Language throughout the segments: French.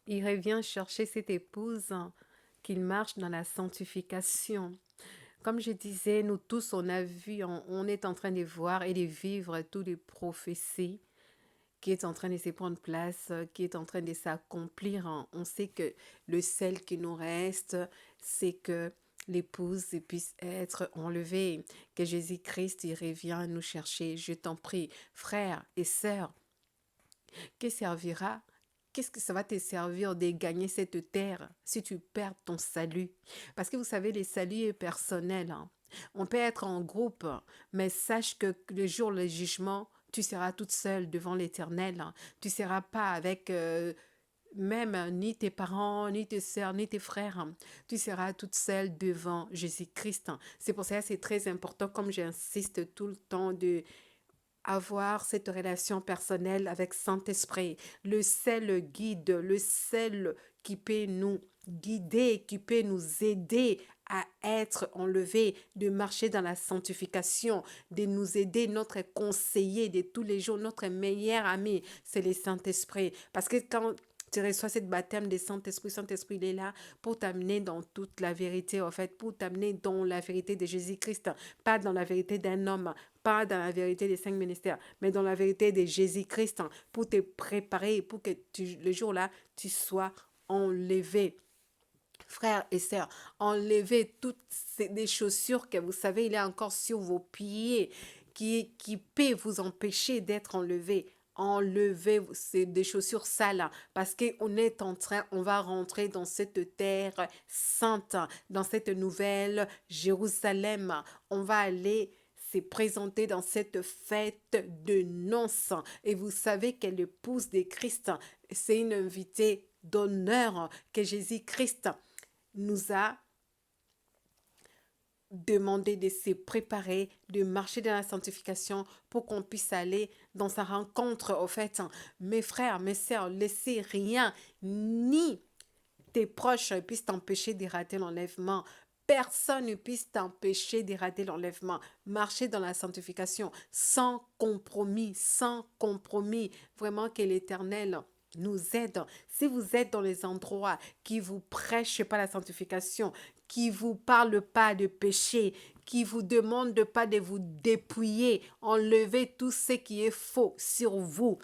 Il revient chercher cette épouse qu'il marche dans la sanctification. Comme je disais, nous tous, on a vu, on est en train de voir et de vivre toutes les prophéties qui est en train de se prendre place, qui est en train de s'accomplir. On sait que le sel qui nous reste, c'est que l'épouse puisse être enlevée, que Jésus-Christ il revient nous chercher. Je t'en prie, frères et sœurs, que servira? Qu'est-ce que ça va te servir de gagner cette terre si tu perds ton salut? Parce que vous savez, le salut est personnel, hein. On peut être en groupe, mais sache que le jour du jugement, tu seras toute seule devant l'Éternel, hein. Tu ne seras pas avec même ni tes parents, ni tes sœurs, ni tes frères, hein. Tu seras toute seule devant Jésus-Christ, hein. C'est pour ça que c'est très important, comme j'insiste tout le temps, de avoir cette relation personnelle avec Saint-Esprit, le seul guide, le seul qui peut nous guider, qui peut nous aider à être enlevés, de marcher dans la sanctification, de nous aider, notre conseiller de tous les jours, notre meilleur ami, c'est le Saint-Esprit. Parce que quand tu reçois cette baptême de Saint-Esprit, Saint-Esprit, il est là pour t'amener dans toute la vérité, en fait, pour t'amener dans la vérité de Jésus-Christ, pas dans la vérité d'un homme, pas dans la vérité des 5 ministères, mais dans la vérité de Jésus-Christ, hein, pour te préparer, pour que le jour-là, tu sois enlevé. Frères et sœurs, enlevez toutes des chaussures que vous savez, il est encore sur vos pieds, qui peut vous empêcher d'être enlevé. Enlevez des chaussures sales parce qu'on est en train, on va rentrer dans cette terre sainte, dans cette nouvelle Jérusalem. On va aller se présenter dans cette fête de noces. Et vous savez que l'épouse de Christ, c'est une invitée d'honneur que Jésus-Christ nous a demandé de se préparer, de marcher dans la sanctification pour qu'on puisse aller dans sa rencontre. Au fait, mes frères, mes sœurs, laissez rien, ni tes proches puissent t'empêcher de rater l'enlèvement. Personne ne puisse t'empêcher de rater l'enlèvement. Marcher dans la sanctification sans compromis, sans compromis. Vraiment que l'Éternel nous aide. Si vous êtes dans les endroits qui vous prêchent pas la sanctification, qui vous parlent pas de péché, qui vous demandent pas de vous dépouiller, enlevez tout ce qui est faux sur vous.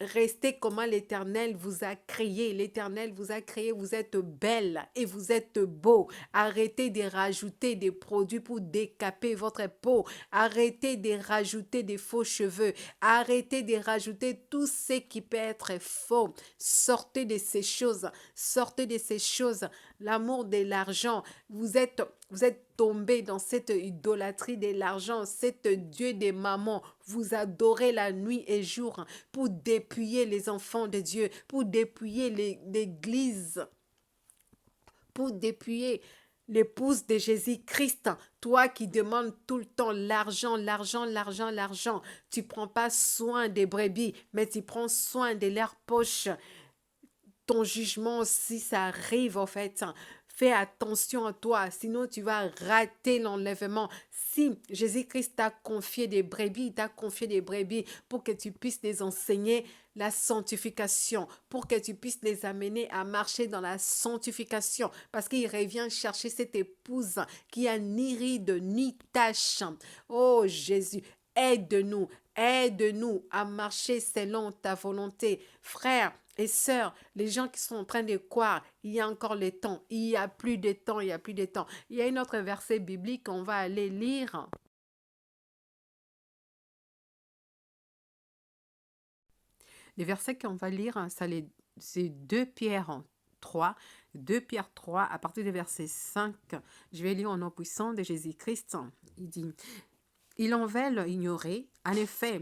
Restez comment l'Éternel vous a créé. L'Éternel vous a créé, vous êtes belle et vous êtes beau. Arrêtez de rajouter des produits pour décaper votre peau. Arrêtez de rajouter des faux cheveux. Arrêtez de rajouter tout ce qui peut être faux. Sortez de ces choses. Sortez de ces choses. L'amour de l'argent. Vous êtes tombé dans cette idolâtrie de l'argent, cet Dieu des mamans. Vous adorez la nuit et jour pour dépouiller les enfants de Dieu, pour dépouiller l'Église, pour dépouiller l'épouse de Jésus-Christ. Toi qui demandes tout le temps l'argent, l'argent, l'argent, l'argent. Tu ne prends pas soin des brebis, mais tu prends soin de leurs poches. Ton jugement, si ça arrive, en fait, fais attention à toi, sinon tu vas rater l'enlèvement. Si Jésus-Christ t'a confié des brebis, il t'a confié des brebis pour que tu puisses les enseigner la sanctification, pour que tu puisses les amener à marcher dans la sanctification, parce qu'il revient chercher cette épouse qui a ni ride ni tache. Oh Jésus, aide-nous, aide-nous à marcher selon ta volonté. Frère et sœurs, les gens qui sont en train de croire, il y a encore le temps, il y a plus de temps, il y a plus de temps. Il y a une autre verset biblique qu'on va aller lire. Les versets qu'on va lire, c'est 2 Pierre 3, 2 Pierre 3, à partir du verset 5. Je vais lire au nom puissant de Jésus-Christ. Il dit, ils en veulent ignorer, en effet,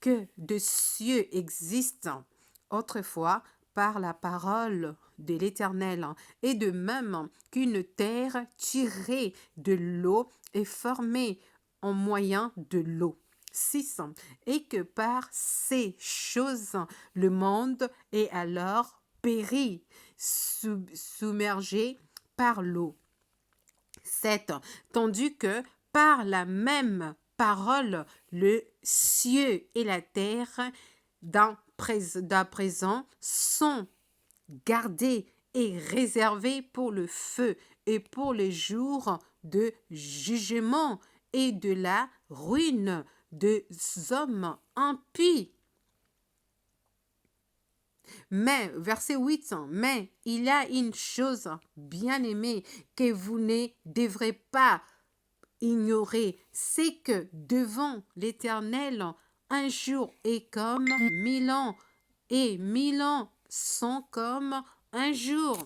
que de cieux existent autrefois par la parole de l'Éternel, et de même qu'une terre tirée de l'eau est formée en moyen de l'eau. 6. Et que par ces choses, le monde est alors péri, submergé par l'eau. 7. Tandis que par la même parole, le ciel et la terre d'à présent sont gardés et réservés pour le feu et pour les jours de jugement et de la ruine des hommes impies. Mais, verset 8, mais il y a une chose, bien aimée, que vous ne devrez pas ignorer, c'est que devant l'Éternel, un jour est comme 1000 ans, et 1000 ans sont comme un jour.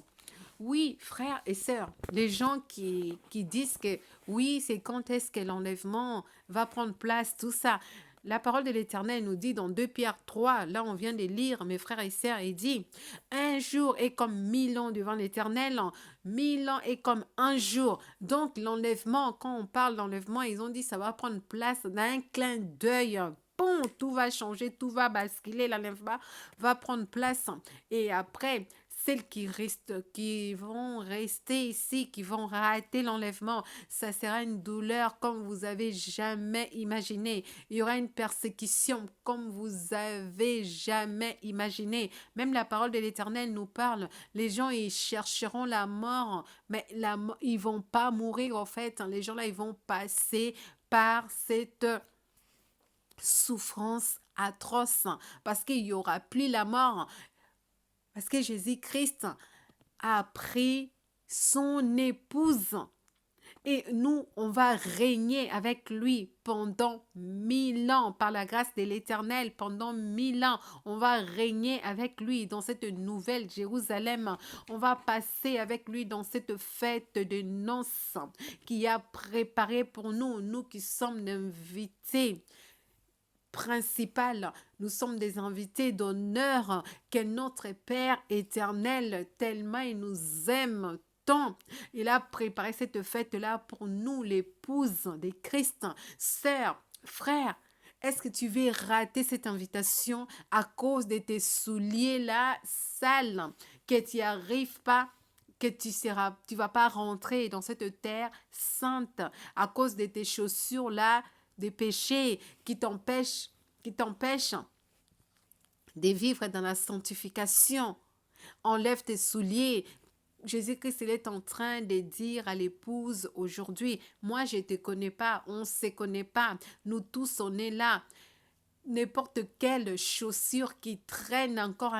Oui, frères et sœurs, les gens qui disent que oui, c'est quand est-ce que l'enlèvement va prendre place, tout ça. La parole de l'Éternel nous dit dans 2 Pierre 3, là on vient de lire, mes frères et sœurs, il dit, un jour est comme 1000 ans devant l'Éternel, 1000 ans est comme un jour. Donc l'enlèvement, quand on parle d'enlèvement, ils ont dit ça va prendre place d'un clin d'œil. Bon, tout va changer, tout va basculer, l'enlèvement va prendre place. Et après, celles qui vont rester ici, qui vont rater l'enlèvement, ça sera une douleur comme vous avez jamais imaginé. Il y aura une persécution comme vous avez jamais imaginé. Même la parole de l'Éternel nous parle. Les gens, ils chercheront la mort, mais ils vont pas mourir en fait. Les gens là, ils vont passer par cette souffrance atroce parce qu'il y aura plus la mort. Parce que Jésus-Christ a pris son épouse et nous, on va régner avec lui pendant 1000 ans par la grâce de l'Éternel. Pendant 1000 ans, on va régner avec lui dans cette nouvelle Jérusalem. On va passer avec lui dans cette fête de noces qui a préparé pour nous, nous qui sommes invités principal. Nous sommes des invités d'honneur que notre Père éternel, tellement il nous aime tant. Il a préparé cette fête-là pour nous, l'épouse de Christ. Sœurs, frères, est-ce que tu veux rater cette invitation à cause de tes souliers là sales, que tu n'y arrives pas, que tu vas pas rentrer dans cette terre sainte à cause de tes chaussures là, des péchés qui t'empêchent de vivre dans la sanctification. Enlève tes souliers. Jésus-Christ, il est en train de dire à l'épouse aujourd'hui, moi je ne te connais pas, on ne se connaît pas, nous tous on est là. N'importe quelle chaussure qui traîne encore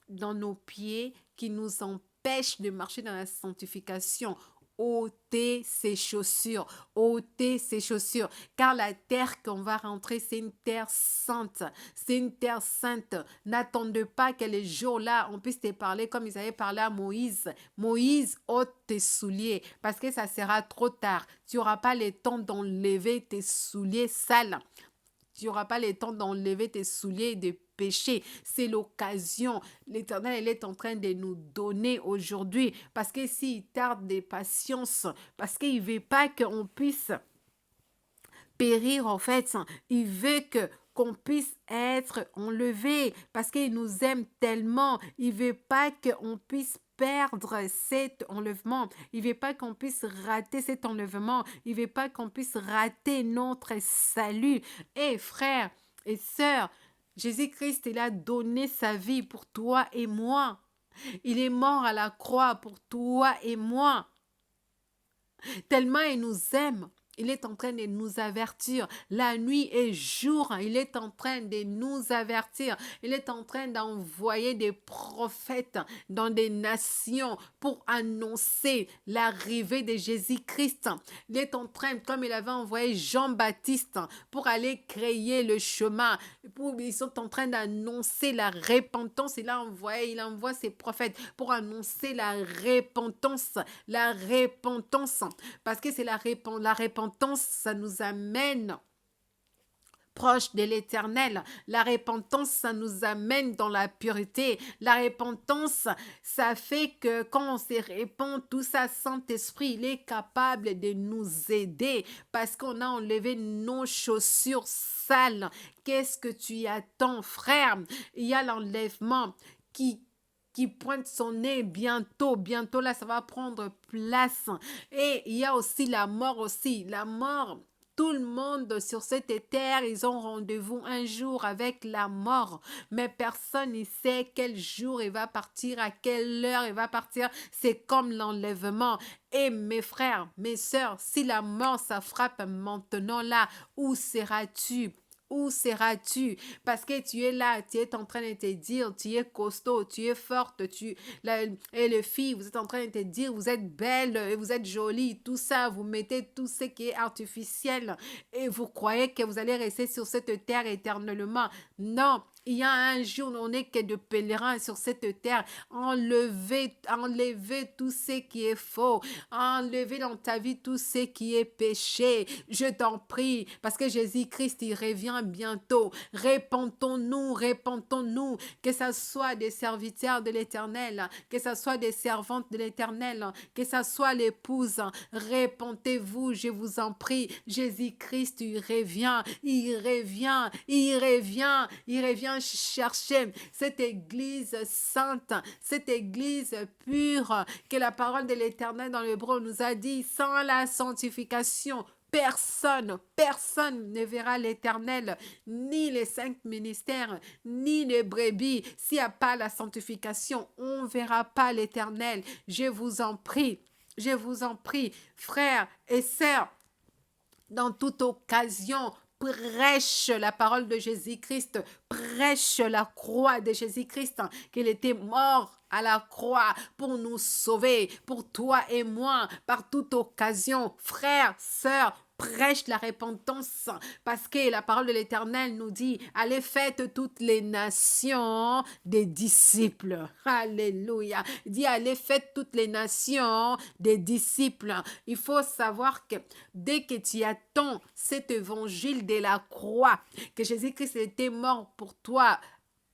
dans nos pieds, qui nous empêche de marcher dans la sanctification, ôtez ces chaussures, car la terre qu'on va rentrer, c'est une terre sainte, c'est une terre sainte. N'attendez pas que les jours-là, on puisse te parler comme ils avaient parlé à Moïse. Moïse, ôte tes souliers, parce que ça sera trop tard. Tu n'auras pas le temps d'enlever tes souliers sales. Tu n'auras pas le temps d'enlever tes souliers et de pécher. C'est l'occasion. L'Éternel, il est en train de nous donner aujourd'hui. Parce que s'il tarde de patience, parce qu'il ne veut pas qu'on puisse périr en fait, il veut qu'on puisse être enlevé parce qu'il nous aime tellement. Il veut pas qu'on puisse perdre cet enlèvement. Il veut pas qu'on puisse rater cet enlèvement. Il veut pas qu'on puisse rater notre salut. Et frères et sœurs, Jésus-Christ, il a donné sa vie pour toi et moi. Il est mort à la croix pour toi et moi. Tellement il nous aime. Il est en train de nous avertir. La nuit et jour, il est en train de nous avertir. Il est en train d'envoyer des prophètes dans des nations pour annoncer l'arrivée de Jésus-Christ. Il est en train, comme il avait envoyé Jean-Baptiste pour aller créer le chemin. Ils sont en train d'annoncer la repentance. Il envoie ses prophètes pour annoncer la repentance. La repentance. Parce que c'est la repentance, ça nous amène proche de l'Éternel. La repentance, ça nous amène dans la pureté. La repentance, ça fait que quand on se répand, tout ça, Saint-Esprit, il est capable de nous aider parce qu'on a enlevé nos chaussures sales. Qu'est-ce que tu y attends, frère? Il y a l'enlèvement qui pointe son nez bientôt. Bientôt, là, ça va prendre place. Et il y a aussi la mort aussi. La mort, Tout le monde sur cette terre, ils ont rendez-vous un jour avec la mort. Mais personne ne sait quel jour il va partir, à quelle heure il va partir. C'est comme l'enlèvement. Et mes frères, mes sœurs, si la mort, ça frappe maintenant là, où seras-tu? Où seras-tu? Parce que tu es là, tu es en train de te dire, tu es costaud, tu es forte, et les filles, vous êtes en train de te dire, vous êtes belle, et vous êtes jolie, tout ça, vous mettez tout ce qui est artificiel et vous croyez que vous allez rester sur cette terre éternellement. Non, il y a un jour où on n'est que de pèlerins sur cette terre. Enlevez tout ce qui est faux. Enlevez dans ta vie tout ce qui est péché. Je t'en prie, parce que Jésus-Christ, il revient bientôt. Répentons-nous, que ce soit des serviteurs de l'Éternel, que ce soit des servantes de l'Éternel, que ce soit l'épouse. Répentez-vous, je vous en prie. Jésus-Christ, il revient chercher cette église sainte, cette église pure, que la parole de l'Éternel dans l'Hébreu nous a dit, sans la sanctification, personne ne verra l'Éternel, ni les 5 ministères, ni les brebis. S'il n'y a pas la sanctification, on ne verra pas l'Éternel. Je vous en prie, frères et sœurs, dans toute occasion, prêche la parole de Jésus-Christ, prêche la croix de Jésus-Christ, qu'il était mort à la croix pour nous sauver, pour toi et moi, par toute occasion. Frères, sœurs, prêche la repentance, parce que la parole de l'Éternel nous dit, allez faites toutes les nations des disciples. Alléluia. Il dit, allez faites toutes les nations des disciples. Il faut savoir que dès que tu attends cet évangile de la croix, que Jésus-Christ était mort pour toi,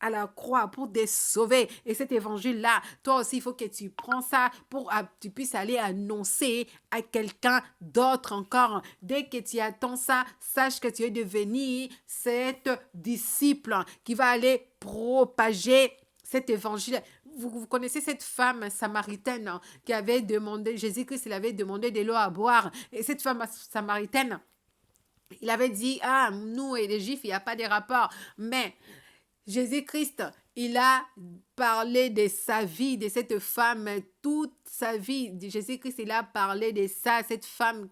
à la croix pour te sauver. Et cet évangile-là, toi aussi, il faut que tu prends ça pour que tu puisses aller annoncer à quelqu'un d'autre encore. Dès que tu attends ça, sache que tu es devenu cet disciple qui va aller propager cet évangile. Vous connaissez cette femme samaritaine qui avait demandé, Jésus-Christ, il avait demandé de l'eau à boire. Et cette femme samaritaine, il avait dit, ah, nous et les Juifs, il n'y a pas de rapport. Mais Jésus-Christ, il a parlé de sa vie, de cette femme, toute sa vie. Jésus-Christ, il a parlé de ça, cette femme,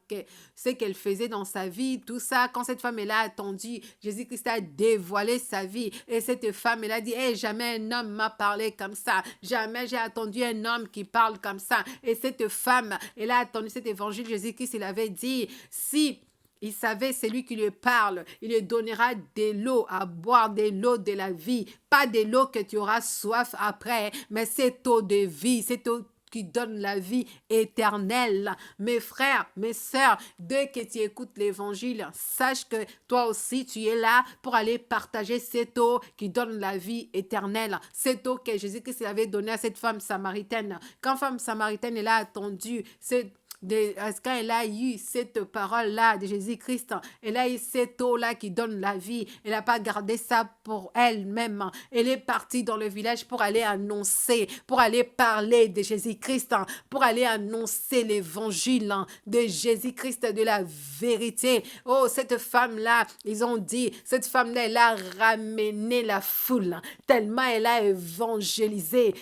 ce qu'elle faisait dans sa vie, tout ça. Quand cette femme, elle a attendu, Jésus-Christ a dévoilé sa vie. Et cette femme, elle a dit, hey, jamais un homme m'a parlé comme ça. Jamais j'ai attendu un homme qui parle comme ça. Et cette femme, elle a attendu cet évangile. Jésus-Christ, il avait dit, si il savait, c'est lui qui lui parle. Il lui donnera de l'eau à boire, de l'eau de la vie. Pas de l'eau que tu auras soif après, mais cette eau de vie, cette eau qui donne la vie éternelle. Mes frères, mes sœurs, dès que tu écoutes l'évangile, sache que toi aussi, tu es là pour aller partager cette eau qui donne la vie éternelle. Cette eau que Jésus-Christ avait donnée à cette femme samaritaine. Quand femme samaritaine, elle a attendu quand elle a eu cette parole-là de Jésus-Christ, elle a eu cette eau-là qui donne la vie. Elle n'a pas gardé ça pour elle-même. Elle est partie dans le village pour aller annoncer, pour aller parler de Jésus-Christ, pour aller annoncer l'évangile de Jésus-Christ, de la vérité. Oh, cette femme-là, ils ont dit, cette femme-là, elle a ramené la foule, tellement elle a évangélisé,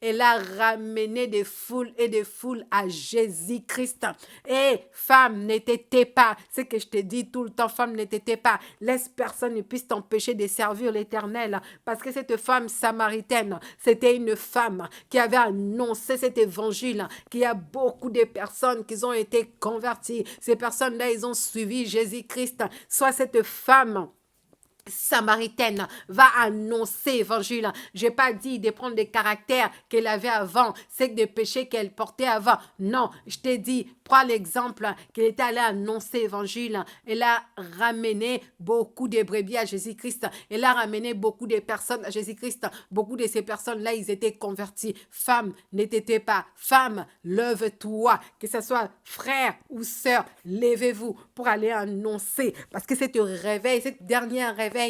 elle a ramené des foules et des foules à Jésus-Christ. Et femme, ne t'étais pas. C'est que je te dis tout le temps, femme, ne t'étais pas. Laisse personne ne puisse t'empêcher de servir l'Éternel. Parce que cette femme samaritaine, c'était une femme qui avait annoncé cet évangile, qu'il y a beaucoup de personnes qui ont été converties. Ces personnes-là, ils ont suivi Jésus-Christ. Soit cette femme samaritaine va annoncer l'évangile. Je n'ai pas dit de prendre les caractères qu'elle avait avant, c'est des péchés qu'elle portait avant. Non, je t'ai dit, prends l'exemple qu'elle était allée annoncer l'évangile. Elle a ramené beaucoup de brebis à Jésus-Christ. Elle a ramené beaucoup de personnes à Jésus-Christ. Beaucoup de ces personnes-là, ils étaient convertis. Femme, ne t'étais pas. Femme, lève-toi. Que ce soit frère ou sœur, levez-vous pour aller annoncer. Parce que cette réveil, cette dernière réveil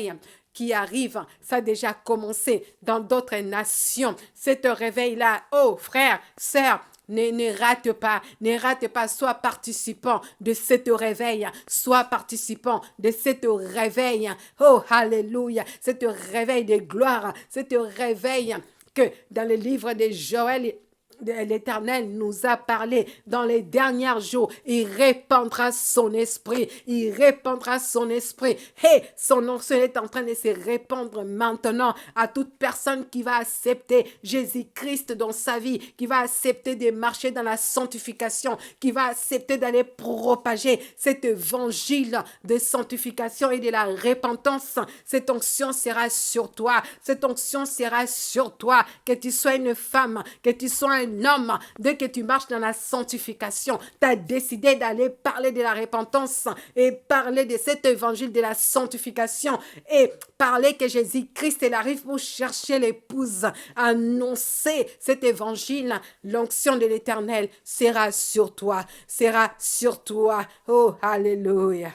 qui arrive, ça a déjà commencé dans d'autres nations. Cet réveil-là, oh frère, sœur, ne rate pas, sois participant de cet réveil, sois participant de cet réveil, oh alléluia, cet réveil de gloire, cet réveil que dans le livre de Joël, l'Éternel nous a parlé dans les derniers jours. Il répandra son esprit. Il répandra son esprit. Et son onction est en train de se répandre maintenant à toute personne qui va accepter Jésus-Christ dans sa vie, qui va accepter de marcher dans la sanctification, qui va accepter d'aller propager cet évangile de sanctification et de la repentance. Cette onction sera sur toi. Cette onction sera sur toi. Que tu sois une femme, que tu sois un homme, dès que tu marches dans la sanctification, tu as décidé d'aller parler de la repentance et parler de cet évangile de la sanctification et parler que Jésus-Christ arrive pour chercher l'épouse, annoncer cet évangile, l'onction de l'Éternel sera sur toi, sera sur toi. Oh, alléluia.